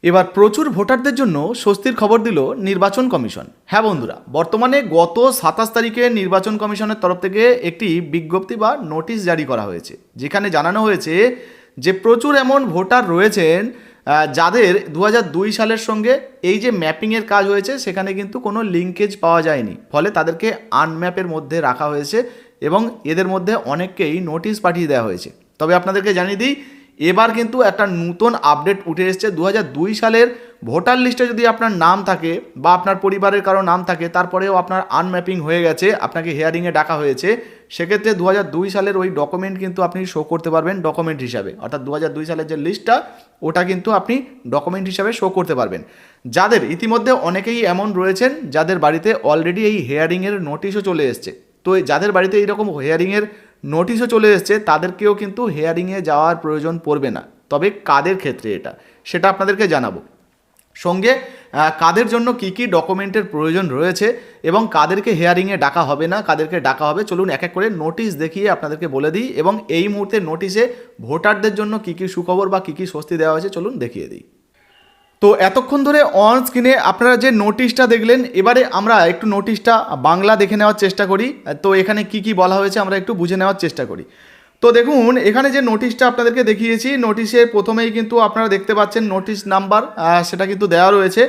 এবার প্রচুর ভোটারদের জন্য স্বস্তির খবর দিল নির্বাচন কমিশন। হ্যাঁ বন্ধুরা, বর্তমানে গত 27 তারিখে নির্বাচন কমিশনের তরফ থেকে একটি বিজ্ঞপ্তি বা নোটিশ জারি করা হয়েছে, যেখানে জানানো হয়েছে যে প্রচুর এমন ভোটার রয়েছেন যাদের 2002 সালের সঙ্গে এই যে ম্যাপিংয়ের কাজ হয়েছে সেখানে কিন্তু কোনো লিঙ্কেজ পাওয়া যায়নি, ফলে তাদেরকে আনম্যাপের মধ্যে রাখা হয়েছে এবং এদের মধ্যে অনেককেই নোটিশ পাঠিয়ে দেওয়া হয়েছে। তবে আপনাদেরকে জানিয়ে দিই, এবার কিন্তু একটা নতুন আপডেট উঠে এসেছে। 2002 সালের ভোটার লিস্টে যদি আপনার নাম থাকে বা আপনার পরিবারের কারো নাম থাকে, তারপরেও আপনার আনম্যাপিং হয়ে গেছে, আপনাকে হিয়ারিংয়ে ডাকা হয়েছে, সেক্ষেত্রে 2002 সালের ওই ডকুমেন্ট কিন্তু আপনি শো করতে পারবেন ডকুমেন্ট হিসাবে। অর্থাৎ 2002 সালের যে লিস্টটা ওটা কিন্তু আপনি ডকুমেন্ট হিসাবে শো করতে পারবেন। যাদের ইতিমধ্যে অনেকেই এমন রয়েছেন যাদের বাড়িতে অলরেডি এই হিয়ারিংয়ের নোটিশও চলে এসছে, তো যাদের বাড়িতে এইরকম হিয়ারিংয়ের নোটিশও চলে এসছে তাদেরকেও কিন্তু হিয়ারিংয়ে যাওয়ার প্রয়োজন পড়বে না। তবে কাদের ক্ষেত্রে এটা, সেটা আপনাদেরকে জানাবো। সঙ্গে কাদের জন্য কি কি ডকুমেন্টের প্রয়োজন রয়েছে এবং কাদেরকে হিয়ারিংয়ে ডাকা হবে না, কাদেরকে ডাকা হবে, চলুন এক এক করে নোটিশ দেখিয়ে আপনাদেরকে বলে দিই। এবং এই মুহূর্তে নোটিশে ভোটারদের জন্য কি কি সুখবর বা কি কি স্বস্তি দেওয়া হয়েছে চলুন দেখিয়ে দিই। তো এতক্ষণ ধরে অন স্ক্রিনে আপনারা যে নোটিশটা দেখলেন, এবারে আমরা একটু নোটিশটা বাংলা দেখে নেওয়ার চেষ্টা করি। তো এখানে কি কি বলা হয়েছে আমরা একটু বুঝে নেওয়ার চেষ্টা করি। তো দেখুন, এখানে যে নোটিশটা আপনাদেরকে দেখিয়েছি, নোটিশের প্রথমেই কিন্তু আপনারা দেখতে পাচ্ছেন নোটিশ নাম্বার, সেটা কিন্তু দেওয়া রয়েছে।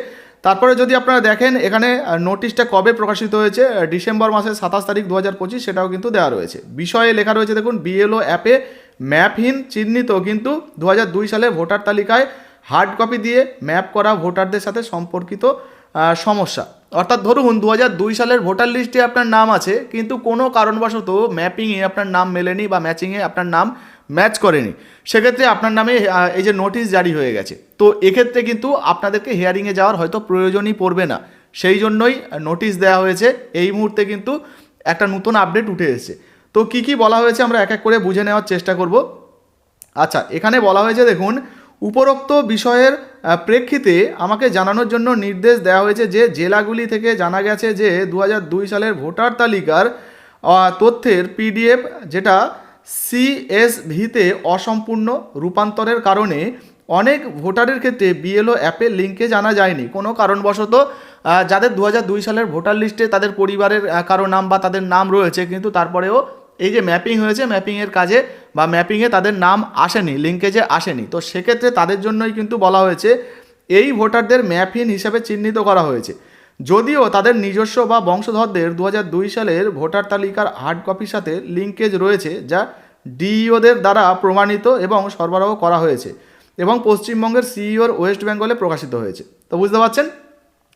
তারপরে যদি আপনারা দেখেন এখানে নোটিশটা কবে প্রকাশিত হয়েছে, ডিসেম্বর মাসের 27 তারিখ 2025, সেটাও কিন্তু দেওয়া রয়েছে। বিষয়ে লেখা রয়েছে দেখুন, বিএলও অ্যাপে ম্যাপহীন চিহ্নিত কিন্তু 2002 সালে ভোটার তালিকায় হার্ড কপি দিয়ে ম্যাপ করা ভোটারদের সাথে সম্পর্কিত সমস্যা। অর্থাৎ ধরুন 2002 সালের ভোটার লিস্টে আপনার নাম আছে, কিন্তু কোনো কারণবশত ম্যাপিংয়ে আপনার নাম মেলেনি বা ম্যাচিংয়ে আপনার নাম ম্যাচ করেনি, সেক্ষেত্রে আপনার নামে এই যে নোটিশ জারি হয়ে গেছে। তো এক্ষেত্রে কিন্তু আপনাদেরকে হিয়ারিংয়ে যাওয়ার হয়তো প্রয়োজনই পড়বে না, সেই জন্যই নোটিশ দেওয়া হয়েছে। এই মুহূর্তে কিন্তু একটা নতুন আপডেট উঠে এসেছে। তো কি কি বলা হয়েছে আমরা এক এক করে বুঝে নেওয়ার চেষ্টা করব। আচ্ছা, এখানে বলা হয়েছে দেখুন, উপরোক্ত বিষয়ের প্রেক্ষিতে আমাকে জানানোর জন্য নির্দেশ দেওয়া হয়েছে যে জেলাগুলি থেকে জানা গেছে যে 2002 সালের ভোটার তালিকার তথ্যের পিডিএফ, যেটা সিএসভিতে অসম্পূর্ণ রূপান্তরের কারণে অনেক ভোটারের ক্ষেত্রে বিএলও অ্যাপে লিঙ্কে জানা যায়নি। কোনো কারণবশত যাদের 2002 সালের ভোটার লিস্টে তাদের পরিবারের কারো নাম বা তাদের নাম রয়েছে, কিন্তু তারপরেও এই যে ম্যাপিং হয়েছে, ম্যাপিংয়ের কাজে বা ম্যাপিংয়ে তাদের নাম আসেনি, লিঙ্কেজে আসেনি, তো সেক্ষেত্রে তাদের জন্যই কিন্তু বলা হয়েছে এই ভোটারদের ম্যাপহীন হিসাবে চিহ্নিত করা হয়েছে। যদিও তাদের নিজস্ব বা বংশধরদের 2002 সালের ভোটার তালিকার হার্ড কপির সাথে লিঙ্কেজ রয়েছে, যা ডিইওদের দ্বারা প্রমাণিত এবং সরবরাহ করা হয়েছে এবং পশ্চিমবঙ্গের সিইওর ওয়েস্ট বেঙ্গলে প্রকাশিত হয়েছে। তো বুঝতে পারছেন,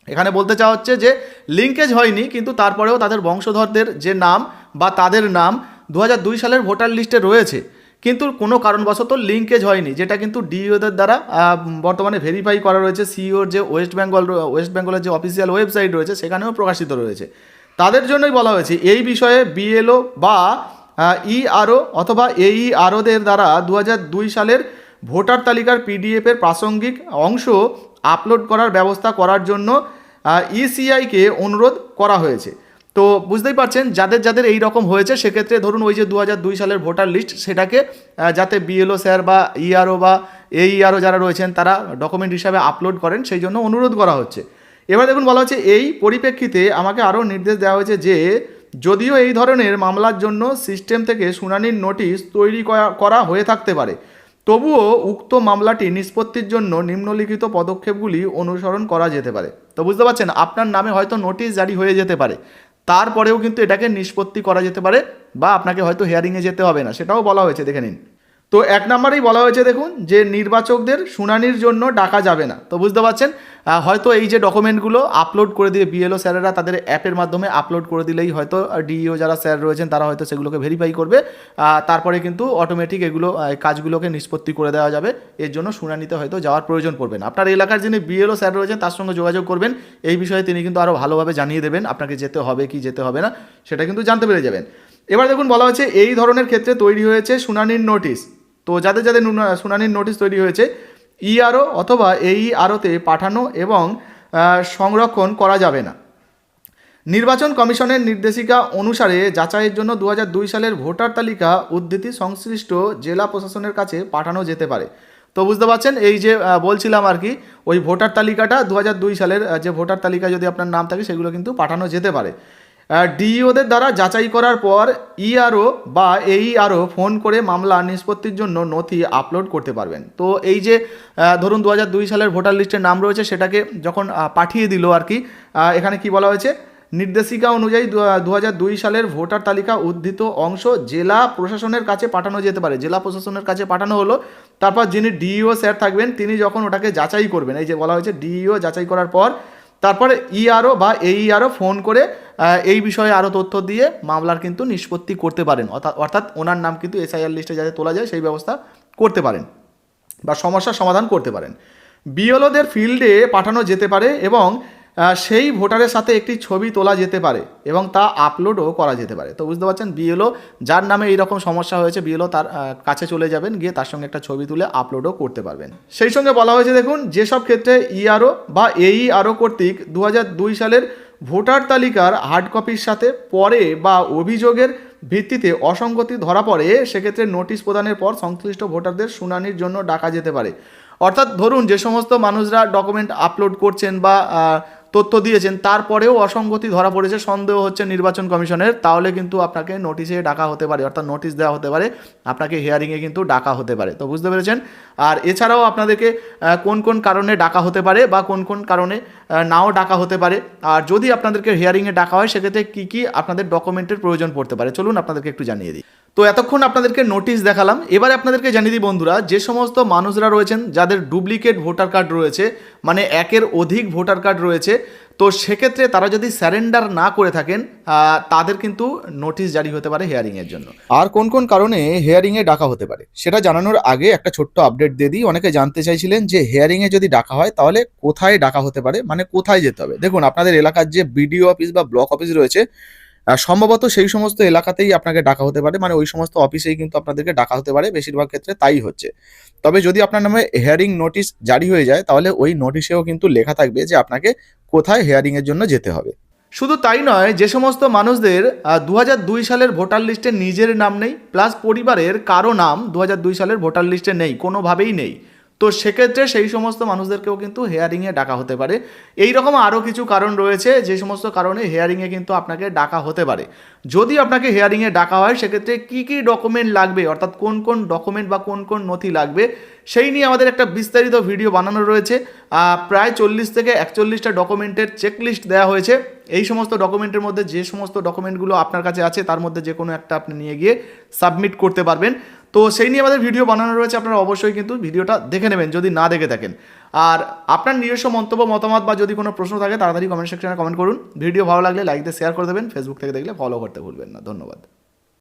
এখানে বলতে চাওয়া হচ্ছে যে লিঙ্কেজ হয়নি, কিন্তু তারপরেও তাদের বংশধরদের যে নাম বা তাদের নাম 2002 সালের ভোটার লিস্টে রয়েছে, কিন্তু কোনো কারণবশত লিঙ্কেজ হয়নি, যেটা কিন্তু ডিইওদের দ্বারা বর্তমানে ভেরিফাই করা রয়েছে। সিইওর যে ওয়েস্ট বেঙ্গলের যে অফিসিয়াল ওয়েবসাইট রয়েছে সেখানেও প্রকাশিত রয়েছে। তাদের জন্যই বলা হয়েছে এই বিষয়ে বিএলও বা ইআরও অথবা এইআরওদের দ্বারা 2002 সালের ভোটার তালিকার পিডিএফের প্রাসঙ্গিক অংশ আপলোড করার ব্যবস্থা করার জন্য ইসিআইকে অনুরোধ করা হয়েছে। তো বুঝতেই পারছেন, যাদের যাদের এই রকম হয়েছে, সেক্ষেত্রে ধরুন ওই যে 2002 সালের ভোটার লিস্ট, সেটাকে যাতে বিএলও স্যার বা ইআরও বা এইআরও যারা রয়েছেন তারা ডকুমেন্ট হিসাবে আপলোড করেন, সেই জন্য অনুরোধ করা হচ্ছে। এবার দেখুন, বলা হচ্ছে এই পরিপ্রেক্ষিতে আমাকে আরও নির্দেশ দেওয়া হয়েছে যে যদিও এই ধরনের মামলার জন্য সিস্টেম থেকে শুনানির নোটিশ তৈরি করা হয়ে থাকতে পারে, তবুও উক্ত মামলাটি নিষ্পত্তির জন্য নিম্নলিখিত পদক্ষেপগুলি অনুসরণ করা যেতে পারে। তো বুঝতে পারছেন, আপনার নামে হয়তো নোটিশ জারি হয়ে যেতে পারে, তারপরেও কিন্তু এটাকে নিষ্পত্তি করা যেতে পারে বা আপনাকে হয়তো হিয়ারিংয়ে যেতে হবে না, সেটাও বলা হয়েছে, দেখে নিন। তো এক নম্বরেই বলা হয়েছে দেখুন যে নির্বাচকদের শুনানির জন্য ডাকা যাবে না। তো বুঝতে পারছেন, হয়তো এই যে ডকুমেন্টগুলো আপলোড করে দিয়ে বিএলও স্যারেরা তাদের অ্যাপের মাধ্যমে আপলোড করে দিলেই হয়তো ডিইও যারা স্যার রয়েছেন তারা হয়তো সেগুলোকে ভেরিফাই করবে, তারপরে কিন্তু অটোমেটিক এগুলো কাজগুলোকে নিষ্পত্তি করে দেওয়া যাবে। এর জন্য শুনানিতে হয়তো যাওয়ার প্রয়োজন পড়বে না। আপনার এলাকার যিনি বিএলও স্যার রয়েছেন তার সঙ্গে যোগাযোগ করবেন, এই বিষয়ে তিনি কিন্তু আরও ভালোভাবে জানিয়ে দেবেন আপনাকে যেতে হবে কি যেতে হবে না, সেটা কিন্তু জানতে পেরে যাবেন। এবার দেখুন, বলা হচ্ছে এই ধরনের ক্ষেত্রে তৈরি হয়েছে শুনানির নোটিশ। তো যাদের যাদের শুনানির নোটিশ তৈরি হয়েছে, ইআরও অথবা এইআরওতে পাঠানো এবং সংরক্ষণ করা যাবে না। নির্বাচন কমিশনের নির্দেশিকা অনুসারে যাচাইয়ের জন্য 2002 সালের ভোটার তালিকা উদ্ধৃতি সংশ্লিষ্ট জেলা প্রশাসনের কাছে পাঠানো যেতে পারে। তো বুঝতে পারছেন, এই যে বলছিলাম আর কি, ওই ভোটার তালিকাটা 2002 সালের যে ভোটার তালিকা যদি আপনার নাম থাকে সেগুলো কিন্তু পাঠানো যেতে পারে। ডিইওদের দ্বারা যাচাই করার পর ইআরও বা এইআরও ফোন করে মামলা নিষ্পত্তির জন্য নথি আপলোড করতে পারবেন। তো এই যে ধরুন 2002 সালের ভোটার লিস্টের নাম রয়েছে, সেটাকে যখন পাঠিয়ে দিল আর কি, এখানে কি বলা হয়েছে, নির্দেশিকা অনুযায়ী 2002 সালের ভোটার তালিকা উদ্ধৃত অংশ জেলা প্রশাসনের কাছে পাঠানো যেতে পারে। জেলা প্রশাসনের কাছে পাঠানো হলো, তারপর যিনি ডিইও স্যার থাকবেন তিনি যখন ওটাকে যাচাই করবেন, এই যে বলা হয়েছে ডিইও যাচাই করার পর তারপরে ইআরও বা এইআরও ফোন করে এই বিষয়ে আরও তথ্য দিয়ে মামলার কিন্তু নিষ্পত্তি করতে পারেন, অর্থাৎ ওনার নাম কিন্তু এসআইআর লিস্টে যাতে তোলা যায় সেই ব্যবস্থা করতে পারেন বা সমস্যার সমাধান করতে পারেন। বিএলওদের ফিল্ডে পাঠানো যেতে পারে এবং সেই ভোটারের সাথে একটি ছবি তোলা যেতে পারে এবং তা আপলোডও করা যেতে পারে। তো বুঝতে পারছেন, বিএলও যার নামে এইরকম সমস্যা হয়েছে, বিএলও তার কাছে চলে যাবেন, গিয়ে তার সঙ্গে একটা ছবি তুলে আপলোডও করতে পারবেন। সেই সঙ্গে বলা হয়েছে দেখুন, যেসব ক্ষেত্রে ইআরও বা এইআরও কর্তৃক 2002 সালের ভোটার তালিকার হার্ড কপির সাথে পরে বা অভিযোগের ভিত্তিতে অসঙ্গতি ধরা পড়ে, সেক্ষেত্রে নোটিশ প্রদানের পর সংশ্লিষ্ট ভোটারদের শুনানির জন্য ডাকা যেতে পারে। অর্থাৎ ধরুন যে সমস্ত মানুষরা ডকুমেন্ট আপলোড করছেন বা তথ্য দিয়েছেন, তারপরেও অসঙ্গতি ধরা পড়েছে, সন্দেহ হচ্ছে নির্বাচন কমিশনের, তাহলে কিন্তু আপনাকে নোটিশে ডাকা হতে পারে, অর্থাৎ নোটিশ দেওয়া হতে পারে, আপনাকে হিয়ারিংয়ে কিন্তু ডাকা হতে পারে। তো বুঝতে পেরেছেন। আর এছাড়াও আপনাদেরকে কোন কোন কারণে ডাকা হতে পারে বা কোন কোন কারণে নাও ডাকা হতে পারে, আর যদি আপনাদেরকে হিয়ারিংয়ে ডাকা হয় সেক্ষেত্রে কী কী আপনাদের ডকুমেন্টের প্রয়োজন পড়তে পারে, চলুন আপনাদেরকে একটু জানিয়ে দিই। তো এতক্ষণ আপনাদেরকে নোটিশ দেখালাম, এবারে আপনাদেরকে জানিয়ে দিই বন্ধুরা, যে সমস্ত মানুষরা রয়েছেন যাদের ডুপ্লিকেট ভোটার কার্ড রয়েছে, মানে একের অধিক ভোটার কার্ড রয়েছে, তো সেক্ষেত্রে তারা যদি স্যারেন্ডার না করে থাকেন তাদের কিন্তু নোটিশ জারি হতে পারে হিয়ারিংয়ের জন্য। আর কোন কোন কারণে হিয়ারিংয়ে ডাকা হতে পারে সেটা জানানোর আগে একটা ছোট্ট আপডেট দিয়ে দিই। অনেকে জানতে চাইছিলেন যে হিয়ারিংয়ে যদি ডাকা হয় তাহলে কোথায় ডাকা হতে পারে, মানে কোথায় যেতে হবে। দেখুন, আপনাদের এলাকার যে বিডিও অফিস বা ব্লক অফিস রয়েছে, সম্ভবত সেই সমস্ত এলাকাতেই আপনাকে ডাকা হতে পারে, মানে ওই সমস্ত অফিসেই কিন্তু আপনাদেরকে ডাকা হতে পারে, বেশিরভাগ ক্ষেত্রে তাই হচ্ছে। তবে যদি আপনার নামে হিয়ারিং নোটিশ জারি হয়ে যায় তাহলে ওই নোটিশেও কিন্তু লেখা থাকবে যে আপনাকে কোথায় হিয়ারিংয়ের জন্য যেতে হবে। শুধু তাই নয়, যে সমস্ত মানুষদের 2002 সালের ভোটার লিস্টে নিজের নাম নেই, প্লাস পরিবারের কারো নাম 2002 সালের ভোটার লিস্টে নেই, কোনোভাবেই নেই, তো সেক্ষেত্রে সেই সমস্ত মানুষদেরকেও কিন্তু হিয়ারিংয়ে ডাকা হতে পারে। এই রকম আরও কিছু কারণ রয়েছে যে সমস্ত কারণে হিয়ারিংয়ে কিন্তু আপনাকে ডাকা হতে পারে। যদি আপনাকে হিয়ারিংয়ে ডাকা হয় সেক্ষেত্রে কী কী ডকুমেন্ট লাগবে, অর্থাৎ কোন কোন ডকুমেন্ট বা কোন কোন নথি লাগবে, সেই নিয়ে আমাদের একটা বিস্তারিত ভিডিও বানানো রয়েছে। প্রায় 40 থেকে 41টা ডকুমেন্টের চেকলিস্ট দেওয়া হয়েছে। এই সমস্ত ডকুমেন্টের মধ্যে যে সমস্ত ডকুমেন্টগুলো আপনার কাছে আছে তার মধ্যে যে কোনো একটা আপনি নিয়ে গিয়ে সাবমিট করতে পারবেন। তো সেই নিয়ে আমাদের ভিডিও বানানো রয়েছে, আপনারা অবশ্যই কিন্তু ভিডিওটা দেখে নেবেন যদি না দেখে থাকেন। আর আপনার নিজস্ব মন্তব্য, মতামত বা যদি কোনো প্রশ্ন থাকে তাড়াতাড়ি কমেন্ট সেকশনে কমেন্ট করুন। ভিডিও ভালো লাগলে লাইক দিয়ে শেয়ার করে দেবেন। ফেসবুক থেকে দেখলে ফলো করতে ভুলবেন না। ধন্যবাদ।